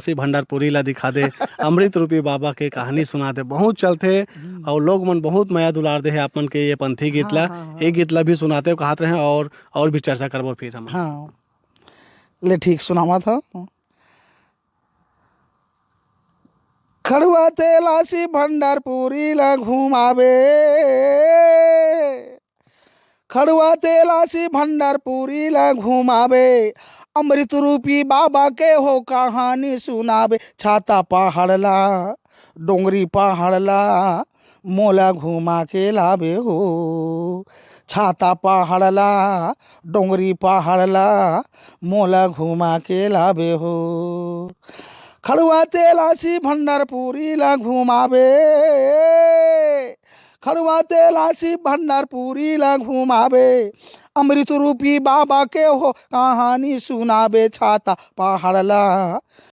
लासी भंडारपुरी ला दिखा दे, अमृत रूपी बाबा के कहानी सुना दे, बहुत चलते। और लोग मन बहुत माया दुलार दे है अपन के ये पंथी गीत ला। ये गीत ला भी सुनाते कहते रहे, और भी चर्चा करबो फिर हम। हाँ ले ठीक सुनावा था। खड़ुआ ते लासी भंडारपुरी ला घुमावे, खड़ुआ ते लासी भंडारपुरी ला घुमावे, अमृत रूपी बाबा के हो कहानी सुनावे। छाता पहाड़ ला डोंगरी पहाड़ ला मोला घुमा के लावे हो, छाता पहाड़ ला डोंगरी पहाड़ ला मोला घुमा के लावे हो। खड़ुआ ते लासी भंडारपुरी ला घुमावे, खड़ुआ ते लासी भंडारपुरी ला घुमावे, अमृत रूपी बाबा के हो कहानी सुनावे। छाता पहाड़ ला